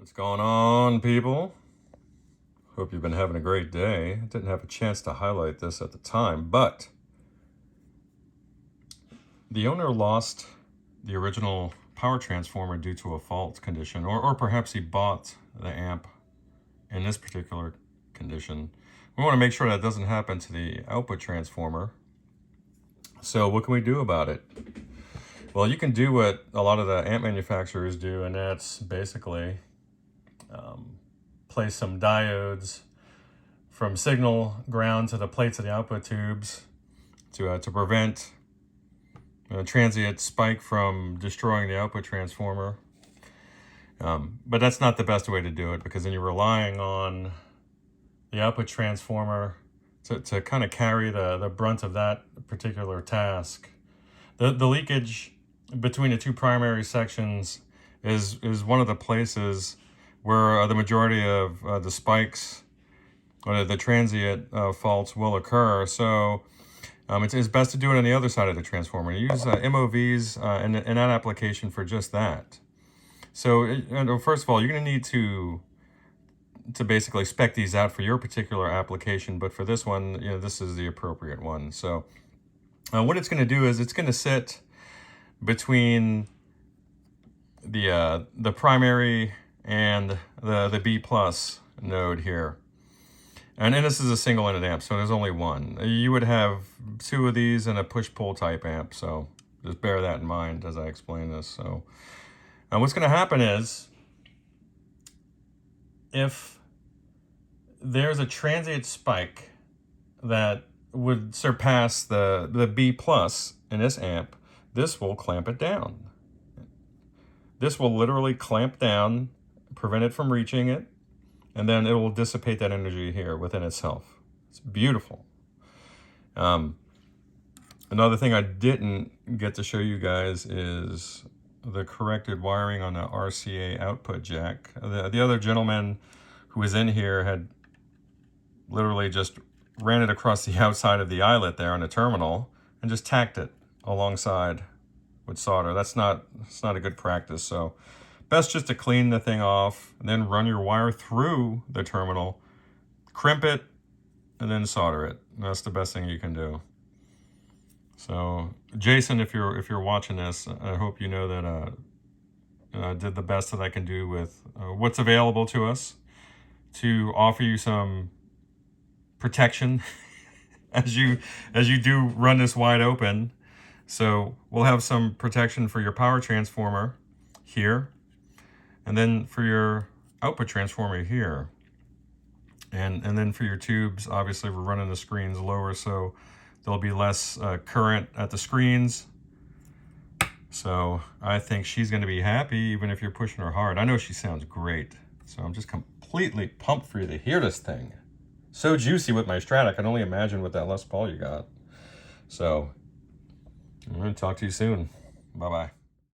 What's going on, people? Hope you've been having a great day. I didn't have a chance to highlight this at the time, but the owner lost the original power transformer due to a fault condition, or perhaps he bought the amp in this particular condition. We want to make sure that doesn't happen to the output transformer. So what can we do about it? Well, you can do what a lot of the amp manufacturers do, and that's basically place some diodes from signal ground to the plates of the output tubes to prevent a transient spike from destroying the output transformer. But that's not the best way to do it, because then you're relying on the output transformer to kind of carry the brunt of that particular task. The leakage between the two primary sections is one of the places where the majority of the spikes or the transient faults will occur. So it's best to do it on the other side of the transformer. Use MOVs in that application for just that. So first of all, you're going to need to basically spec these out for your particular application, but for this one, this is the appropriate one. So what it's going to do is it's going to sit between the primary and the B plus node here. And then this is a single-ended amp, so there's only one. You would have two of these and a push-pull type amp, so just bear that in mind as I explain this. So what's going to happen is, if there's a transient spike that would surpass the B plus in this amp, this will clamp it down. This will literally clamp down, prevent it from reaching it, and then it will dissipate that energy here within itself. It's beautiful. Another thing I didn't get to show you guys is the corrected wiring on the RCA output jack. The other gentleman who was in here had literally just ran it across the outside of the eyelet there on the terminal and just tacked it alongside with solder. That's not a good practice. So best just to clean the thing off and then run your wire through the terminal, crimp it, and then solder it. That's the best thing you can do. So Jason, if you're watching this, I hope you know that I did the best that I can do with what's available to us to offer you some protection as you do run this wide open. So we'll have some protection for your power transformer here, and then for your output transformer here. And then for your tubes, obviously we're running the screens lower, so there'll be less current at the screens. So I think she's going to be happy, even if you're pushing her hard. I know she sounds great. So I'm just completely pumped for you to hear this thing. So juicy with my Strat. I can only imagine with that Les Paul you got. So I'm going to talk to you soon. Bye-bye.